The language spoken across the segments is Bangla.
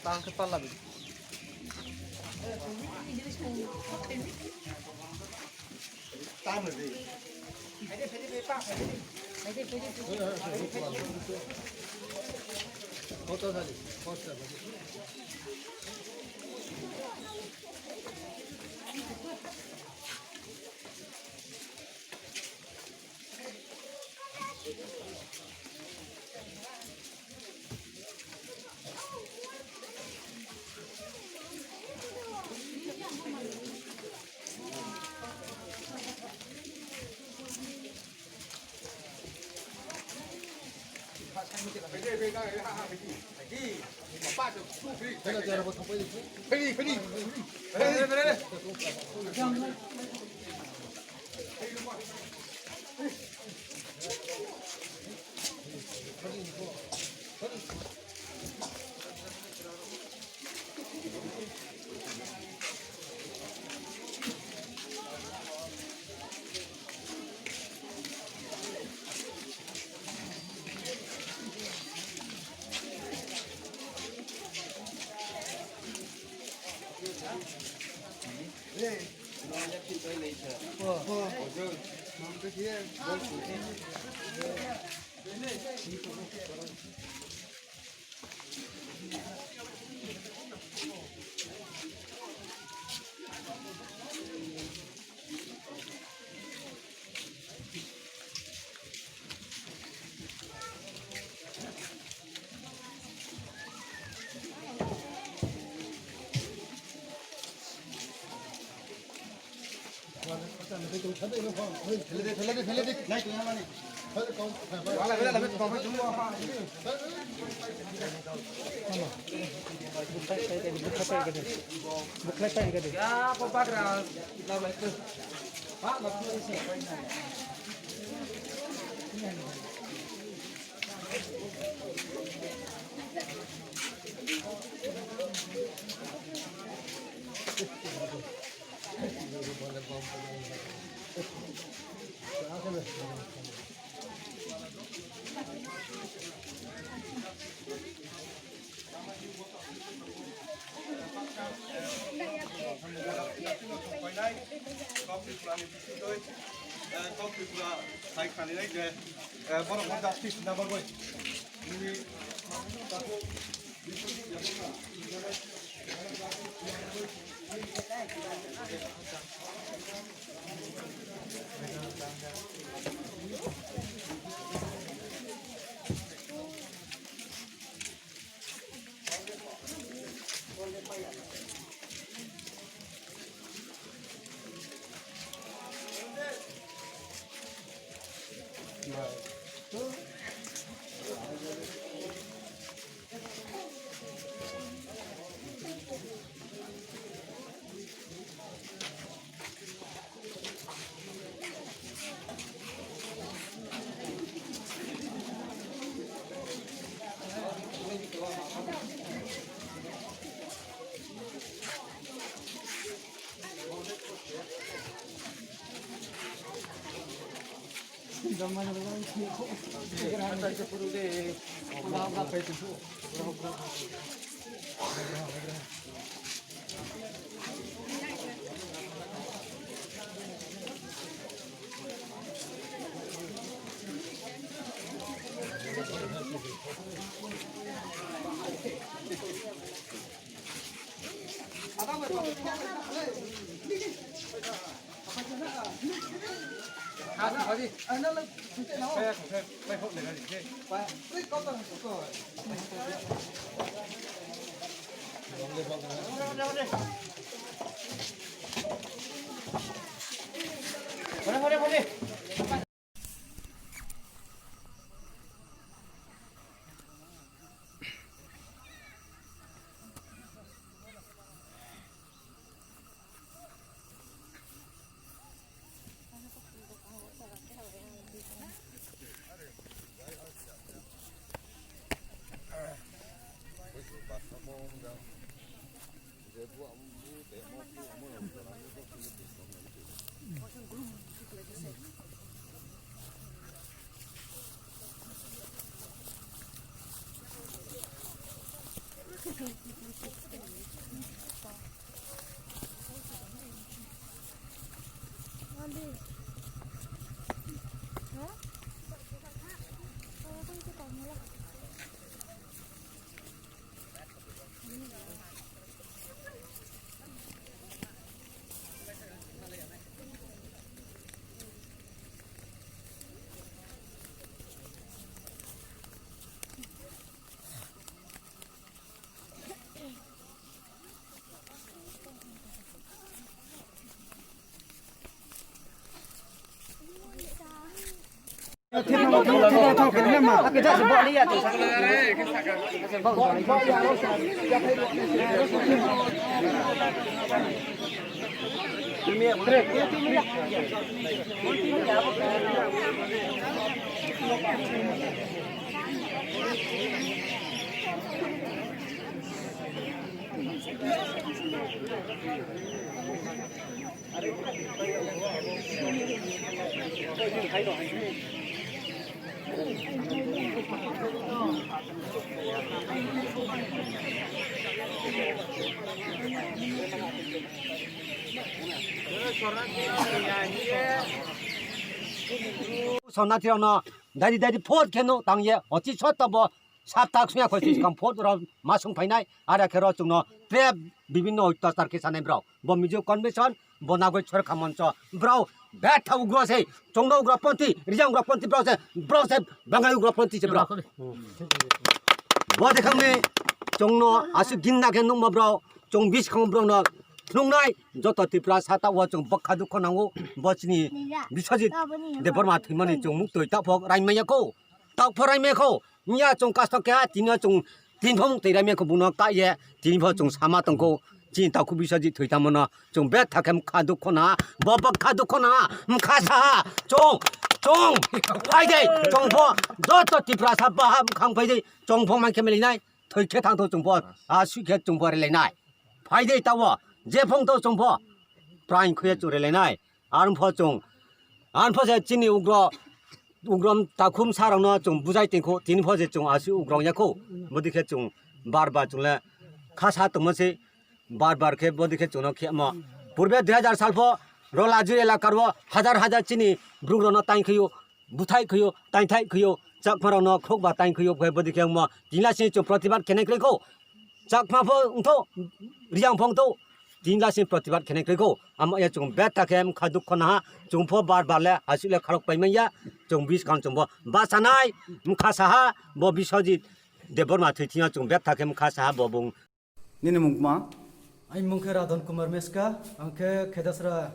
Tang kepala bi. Tang lagi. Foto tadi, poster lagi. 선나티라나 다리 포트 캐노 당예 어찌 쳤다 뭐 사탁 수야 거기 감 포트로 마성 파이나이 아라 캐로 중노 트랩 비빈노 있다 타르케 사네 브라우 뭐 미주 컨벤션 보나고 철카먼저 브라우 배타우 그러세 종로 그라펀티 리장 그라펀티 브라우세 방가유 그라펀티 제 브라우 뭐 대강메 종로 아주 긴나게 놈 브라우 종 비스강 브라우나 nungrai joto tipra sata wa chung bakhadu konangu bochni bisaji de borma thimani chung muk toi ta phok raimaya ko ta phorai ko nya chung kastok ka tinga chung tin phom tei raime ko buno ka ye tin pho chung sama tong ko chin ta khu bisaji thoi ta mona chung bet thakem khadu khona bobak khadu khona mkhasa chung phai dei chung pho joto tipra sa ba khang phai dei chung pho man kemeli nai thoi khe thang tho chung pho a su khe chung pho le nai phai dei ta wa 제풍도 좀보 프라인 크에 쪼래래나이 안포종 안포제 진이 우그럼 다쿰 사랑나 좀 부자이 땡코 딘포제 좀 아시 우그랑야코 뭐디케 좀 바르바 좀래 खासा तमसे बार के बदिखे चुनो खेमा पूर्वे 2000 साल फो रोलाजुरी इलाकार हजार चिनी ब्रुग्रन ताइ खयो बुथाइ खयो ताइ खयो चाकफरन खोकबा ताइ खयो भय बदिखे म दिलासे चो प्रतिवाद खेनेक्रेको चाकफा फो उंथो रियां फंथो दिलासे प्रतिवाद खेनेक्रेको आम या चुम बेटा खेम खादुक खना चुमफो बार ले हासिले खरक पाइमैया चुम 20 खान चुमबो बासानाय खासा ब बिसजित देबरमा थैथिया चुम बेटा खेम खासा बबुं Nini mungkma? Ay mungke Radon Kumar Meska, angke khedacherra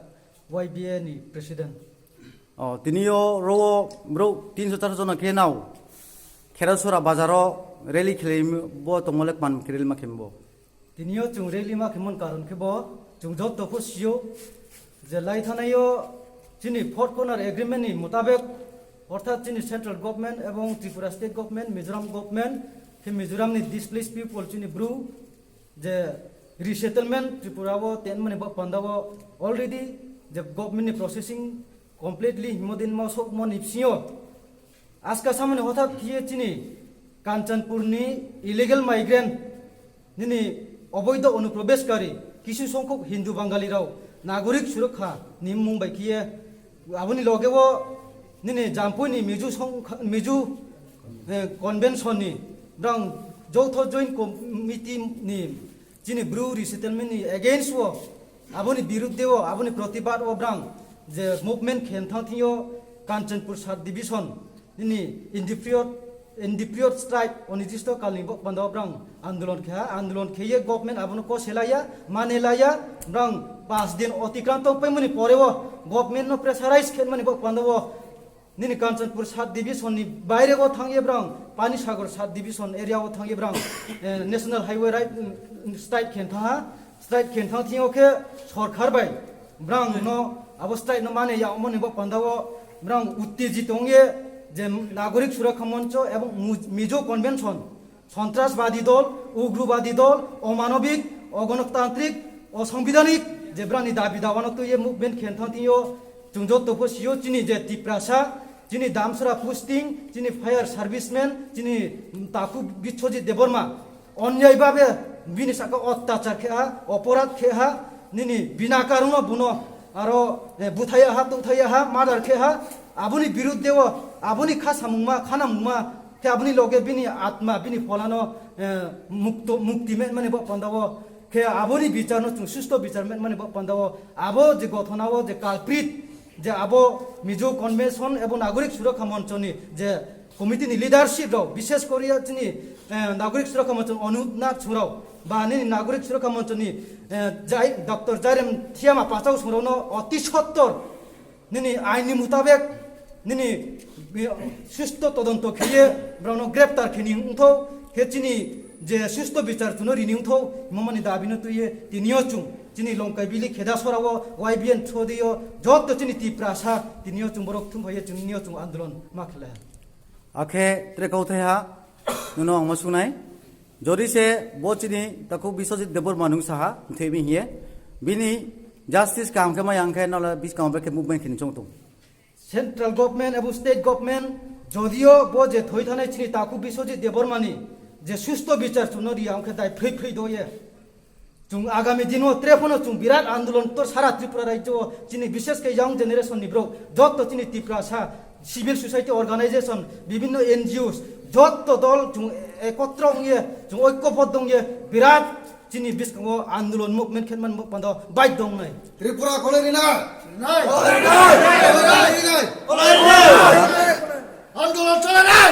YBA ni president. Oh, tiniyo ro bro 300 jona kenau. Khedacherra bazaro rally khleim bo tomolek man kiril makhembo. Tiniyo chung rally ma khemon karon khebo chung jot to phosio je lai thanayo chini fourth corner agreement ni mutabek অর্থাৎ chini central government এবং Tripura state government Mizoram government ke Mizoram ni displaced people chini BRU যে রিসেটেলমেন্ট ত্রিপুরাও তেন মানে পান্দাও অলরেডি যে গভর্নমেন্ট প্রসেসিং কমপ্লিটলি হিমদিন মাও সব মন ইপসিও আজকা সামনে হঠাৎ কিয়ে চিনি কাঞ্চনপুরনি ইলিগাল মাইগ্রেন্ট নিনি অবৈধ অনুপ্রবেশকারী কিছু সংখ্যক হিন্দু বাঙালিরাও নাগরিক সুরক্ষা নিম মুম্বাই কিয়ে আবনি লগেও নিনি জাম্পুনি মিজু কনভেনশননি ব্রাং যৌথ জয়েন্ট কমিটি নি যিনি ব্রু রিসেটেলমেন্ট নি এগেইনস্ট ও আবনি বিরুদ্ধে ও আবনি প্রতিবাদ ও ব্রাং যে মুভমেন্ট খেনথাংথিও কাঞ্চনপুর সাব ডিভিশন নি ইন্ডিপিরিয়ড স্ট্রাইক অনির্দিষ্ট কালনি বন্ধ ব্রাং আন্দোলন খেয়ে গভর্নমেন্ট আবনো কো সেলাইয়া মানেলাইয়া ব্রাং 5 দিন অতিক্রান্ত পাইমনি পরেও গভর্নমেন্ট নো প্রেসারাইজ খেনমানি বন্ধ Nini Kanchanpur South Division ni বাইরে go thangi brang Pani Sagar South Division area go thangi brang National Highway right straight khentha thi oke sarkar bai brang no abo straight no mane ya omoni bo pandawo brang uttejit onge je nagorik surakha moncho এবং মিজো কনভেনশন সন্ত্রাসবাদী দল উগ্রবাদী দল অমানবিক অগণতান্ত্রিক অসাংবিধানিক যে ব্রানি দাবি দাওয়ানো তো ये মুভমেন্ট খেনথা थियो 중조 또 보시오 진이 제 디프라사 진이 담스라 포스팅 진이 파이어 সার্ভিসম্যান 진이 তাকু বিচ্ছজি দেবর্মা অন্যায়ভাবে বিনি সাকা অত্যাচার খেহা অপরাধ খেহা নিনি বিনা কারণ বুনো aro buthaya ha tuthaya ha madar khe ha abuni biruddheo abuni kha samungma khana mungma ke abuni loge bini atma bini pholano mukti men mane bo pandawo ke abuni bicarno chung susto bicar men mane bo pandawo abo je gothonao je culprit যে আবো মিজো কনভেনশন এবং নাগরিক সুরক্ষা মঞ্চনি যে কমিটিনি লিডারশিপ রাও বিশেষ করিয়া চিনি নাগরিক সুরক্ষা মঞ্চ অনুনাথ ছুরাও বা নি নাগরিক সুরক্ষা মঞ্চনি যাই ডক্টর জাইরেম থিয়ামা পাচাও সুরানো অতি সত্তর নিনি আইনি মোতাবেক নিনি সুস্থ তদন্ত খেয়ে ব্রাউনো গ্রেপ্তার খেনি উঠো হেচিনি যে সুস্থ বিচার চুনো রিনি উঠো মমানি দাবিনো তুইয়ে তিনিও চুং চিনি লঙ্কাই বিলি khedacherra YBN থদিও যত চিনি তিপ্রাসা তিনিও চুং বরক থুম হয়ে চিনিও চুং আন্দোলন মাখলা আখে ত্রে কৌথেহা নুনো আমসুনাই যদি সে বচিনি তাকু বিশ্বজিৎ দেবর মানুষ সাহা থেমি হিয়ে বিনি জাস্টিস কামকে মা ইয়াংকে নলা বিস কামবে মুভমেন্ট খিন চংতং সেন্ট্রাল গভর্নমেন্ট এবং স্টেট গভর্নমেন্ট যদিও বো যে থই থানাই চিনি তাকু বিশ্বজিৎ দেবর মানি যে সুস্থ বিচার চুনো রি আমকে দাই ফ্রি ফ্রি দয়ে जों आगामी दिनों त्रेफनो जों बिराट आंदोलन तो सारा त्रिपुरा राज्य चिनी विशेष के यंग जेनेरेशन निब्रो जत तो चिनी त्रिपुरा सा सिविल सोसाइटी अर्गानाइजेशन विभिन्न एनजीओस जत तो दल जों एकत्र होंगे जों ऐक्यबद्ध होंगे बिराट चिनी बिस्कंगो आंदोलन मुभमेंट खेनमान मुपंद बाइक दं नै त्रिपुरा कलेनि ना নাই आंदोलन चले নাই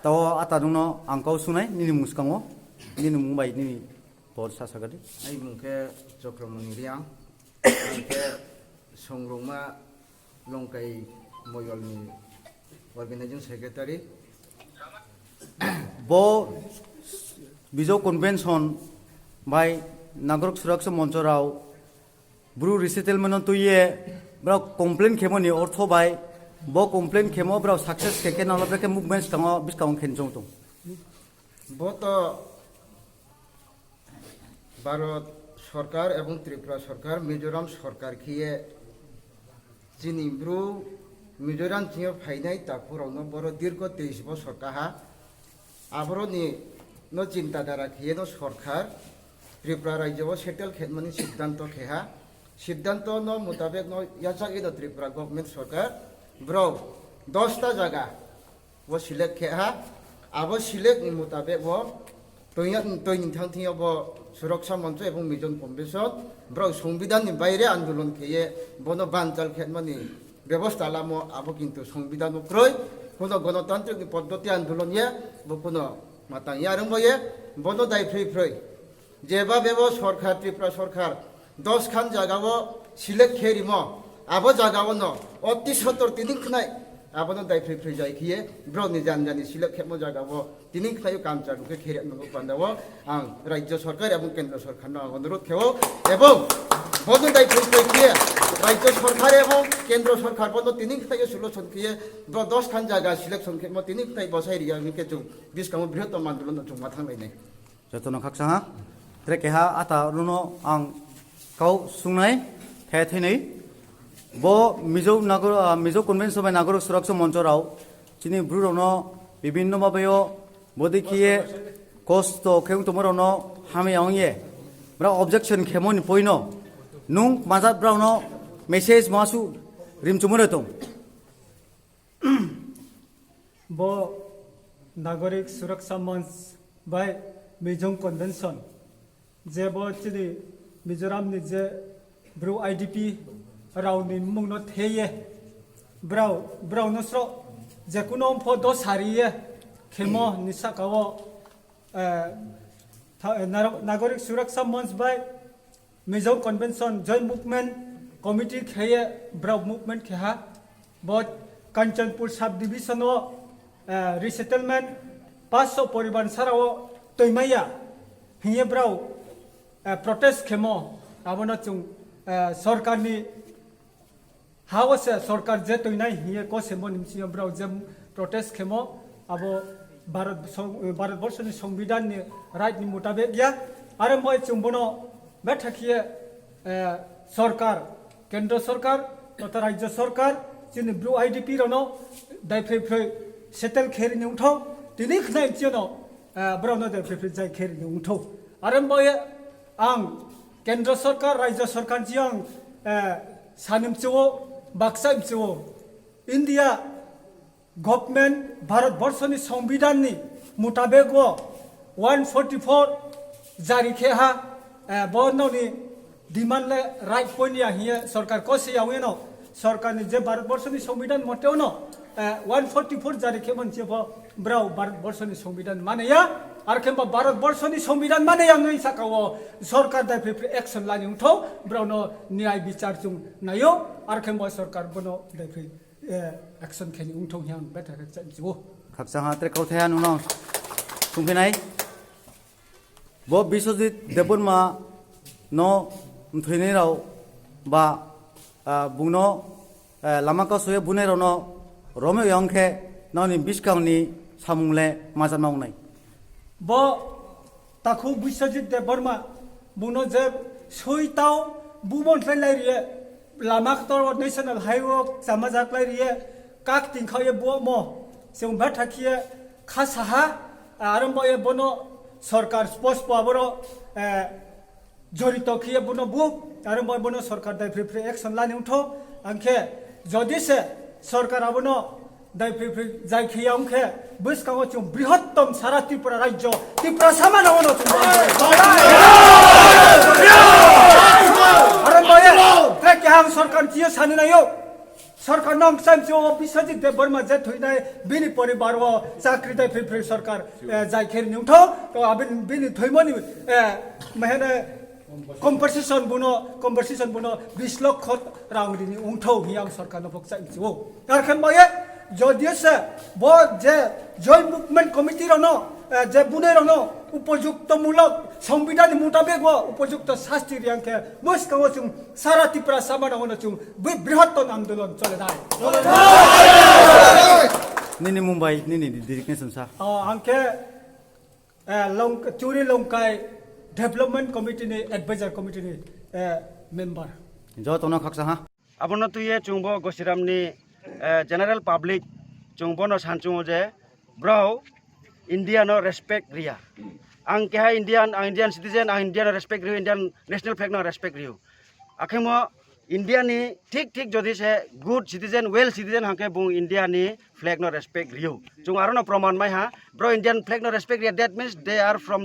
তাও আতা দুনো আংকাও সুনাই নিনি মুসকাঙ্গো নিনি মুম্বাই নিনি বর সাসাগাদি ai mungke cokramani riang mungke songroma longkai moyolni organizing secretary ব বিজো কনভেনশন বাই নাগরিক সুরক্ষা মঞ্চরাও ব্রু রিসেটেলমেন্ট তুইয়ে ব্রাও কমপ্লেন খেমনি অর্থ বাই ব কমপ্লেন খেমো ব্রাও সাকসেস কেকে নলবেকে মুভমেন্টস কাঙ বিসকাং খেনজং তো বত ভারত সরকার এবং ত্রিপুরা সরকার মিজোরাম সরকার খিয়ে চিনিব্রু মিজোরাম চিও ফাইনাই তাকুরাवनो বড় দীর্ঘ 23 বছর কাহা আবরনি ন চিন্তাধারা খিয়ে ন সরকার ত্রিপুরা রাজ্য সেটেল খেতমানি সিদ্ধান্ত খেহা সিদ্ধান্ত ন মোতাবেক ন ইয়াচাগি ন ত্রিপুরা গভর্নমেন্ট সরকার ব্রো 10টা জায়গা ও সিলেক্ট খেহা আবো সিলেক্ট নি মোতাবেক ও তৈনি থাংথিও ব সুরক্ষা মঞ্চ এবং মিজন কনভেনশন ব্রো সংবিধাননি বাইরে আন্দোলন খেয়ে বন বানচাল খেতমানি ব্যবস্থা লামো আবো কিন্তু সংবিধান উক্রয় কোনো গণতান্ত্রিক পদ্ধতি আন্দোলন ইয়ে বা কোনো মাতাং ইয়ারং বয়ে বন দায় ফ্রি ফ্রি যেভাবে সরকার ত্রিপুরা সরকার 10 খান জায়গাও সিলেক্ট খেরিম আবো জায়গাও ন অতি সত্তর তিনি খাই আবনো দায় ফ্রি ফ্রি যাই খিয়ে ব্রনি জানি সিলেক্ট খেমো জায়গাও তিনি খাই কামচারুকে খেরে নগো পান্দাও আং রাজ্য সরকার এবং কেন্দ্র সরকার অনুরোধ খেও এবং বন দায় ফ্রি ফ্রি খিয়ে রাজ্য সরকার এবং কেন্দ্র সরকার বন তিনি খাই সলিউশন খিয়ে 10 খান জায়গা সিলেকশন খেমো তিনি খাই বসাই রিয়া মিকে জু বিসকাম বৃহত্তম আন্দোলন জু মাথাং লাইনে যতন খাকসাহা ত্রে কেহা আতা রুনো আং কাউ সুনাই থে থেनै ব মিজো কনভেনশন বাই নাগরিক সুরক্ষা মঞ্চরাও চিনি ব্রুরনো বিভিন্ন ভাবেও বদিখিয়ে কষ্ট খেউ তোমরনো হামে আংয়ে ব্রা অবজেকশন খেমনি পইনো নুং মাজাত ব্রাউনো মেসেজ মাসু রিমচুমরে তো ব নাগরিক সুরক্ষা মঞ্চ বাই মিজো কনভেনশন যে ব চিনি মিজোরামনি যে ব্রু আইডিপি রাউনি মুংনো থেয়ে ব্রাউ নস্র যে কোনো ফটো সারিয়ে খেমো নিসাকাও নাগরিক সুরক্ষা মঞ্চ বাই Mizo convention joint movement committee খেয়ে ব্রাউ মুভমেন্ট খেহা বট কাঞ্চনপুর সাব ডিভিশন রিসেটেলমেন্ট 500 পরিবার সারাও তৈমাইয়া হিয়ে ব্রাউ প্রটেস্ট খেমো আবনা চুং সরকারনি হাওসে সরকার যে তৈনাই হিয়ে কসেমো নিমসিও ব্রাউ যে প্রটেস্ট খেমো আবো ভারতবর্ষনি সংবিধাননি রাইটনি মোতাবেক গিয়া আরে মই চুম্বনো বেঠাকিয়ে সরকার কেন্দ্র সরকার তথা রাজ্য সরকার যিনি ব্লু আইডিপি রনো দায়ফ্রে ফ্রে সেটেল খেরিনি উঠো তিনি খাই চিনো ব্রাউনো দায়ফ্রে ফ্রে যাই খেরিনি উঠো আরে মই আং কেন্দ্র সরকার রাজ্য সরকার জিয়াং সানিমচো বাক্সাইমচো ইন্ডিয়া গভর্নমেন্ট ভারতবর্ষনি সংবিধাননি মোতাবেক 144 জারি খেহা বননি ডিমান্ড রাইট পয়েন্ট হিয়ে সরকার কসে ইয়াওয়েনো সরকারনি যে ভারতবর্ষনি সংবিধান মতেও ন 144 জারি খেমন চেব ব্রাও ভারতবর্ষনি সংবিধান মানেয়া আর কেমবা ভারতবর্ষনি সংবিধান মানেয়া নই সাকাও সরকার দাই ফে অ্যাকশন লানি উঠো ব্রাও ন ন্যায় বিচার জুং নাयो আর কেমবা সরকার বনো দাই ফে অ্যাকশন খেনি উঠো হিয়াং বেটার চাইজো খাকসাং হা ত্রে কৌথায়া Nuno সুংফিনাই bo bisojit debunma no mthini rao ba bungno lamaka soye bunai rao no rome yongkhe noni biskangni samungle majan maungnai bo takhu bisojit deburma bungno je soitao bumon felai rie lamak tor national highway samajak lai rie kak tingkhaye bo mo seung bhathakhiye khasaha aramboye bono সরকার স্পষ্ট পাবরো জড়িত খিয়ে বনো বুক আর মই বনো সরকার দাই ফ্রি অ্যাকশন লানি উঠো আংখে যদি সে সরকার আবনো দাই ফ্রি যাই খিয়ে আংখে বৈস্কাও চুম বৃহত্তম সারা ত্রিপুরা রাজ্য ত্রিপুরা সমান হনো চুম আর মই থেকে হাম সরকার জিও সানি নাইও সরকার নং সাইমসো বিশ্বজিৎ দেব বর্মা যে থইনাই বিনি পরিবার ও চাকরি দাই ফ্রি সরকার যাই খের নিউঠো তো আবিন বিনি থইমনি মেহনে কম্পনসেশন বুনো 20 লক্ষ রাংনি উঠো হিয়াং সরকার নবক চাইছো আর খান বয়ে যদিসে ব যে জয় মুভমেন্ট কমিটি রনো যে বুনে রনো উপযুক্তমূলক সংবিধান মোতাবেক উপযুক্ত শাস্তি রিয়াংকে মুস্কাও চুং সারা ত্রিপুরা সামানা হনো চুং বৃহত্তম আন্দোলন চলে যায় nini mumbai nini designation sa angke churi longkai development committee ni advisor committee ni member jo tono khaksa ha abono tuye chungbo gosiramni general public chungbo no sanchungo je bro India no respect ria ang keha Indian citizen ang Indian respect rio Indian national flag no respect rio akhemo India ni ঠিক যদি সে গুড সিটিজেন ওয়েল সিটিজেন হাকে বুং India ni flag no respect rio chung aro no proman mai ha bro Indian flag no respect ria that means they are from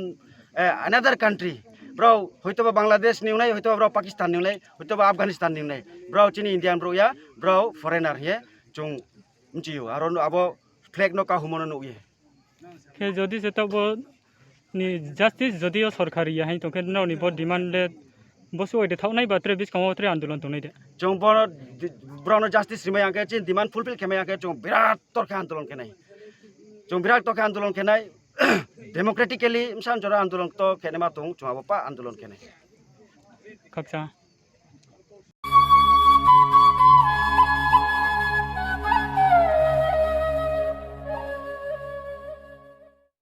another country bro hoito ba Bangladesh ni unai hoito ba bro Pakistan ni unai hoito ba Afghanistan ni unai bro chini Indian bro ya bro foreigner he chung mchiu aro abo flag no ka humono no ye ke jodi seta bo ni justice jodio sorkari ya hai to ke no ni bo demand le Basu ওইটা থাও নাই বাত্রে বিশ কামাত্রে আন্দোলন তো নাই দে जों बनो ब्राउन जस्टिस रिमाय आंके चिन डिमांड फुलफिल खेमाय आंके जों बिराट तरखे आंदोलन खेनाय जों बिराट तरखे आंदोलन खेनाय डेमोक्रेटिकली मसान जरा आंदोलन तो खेनेमा दं जों आबो पा आंदोलन खेनाय खाकसा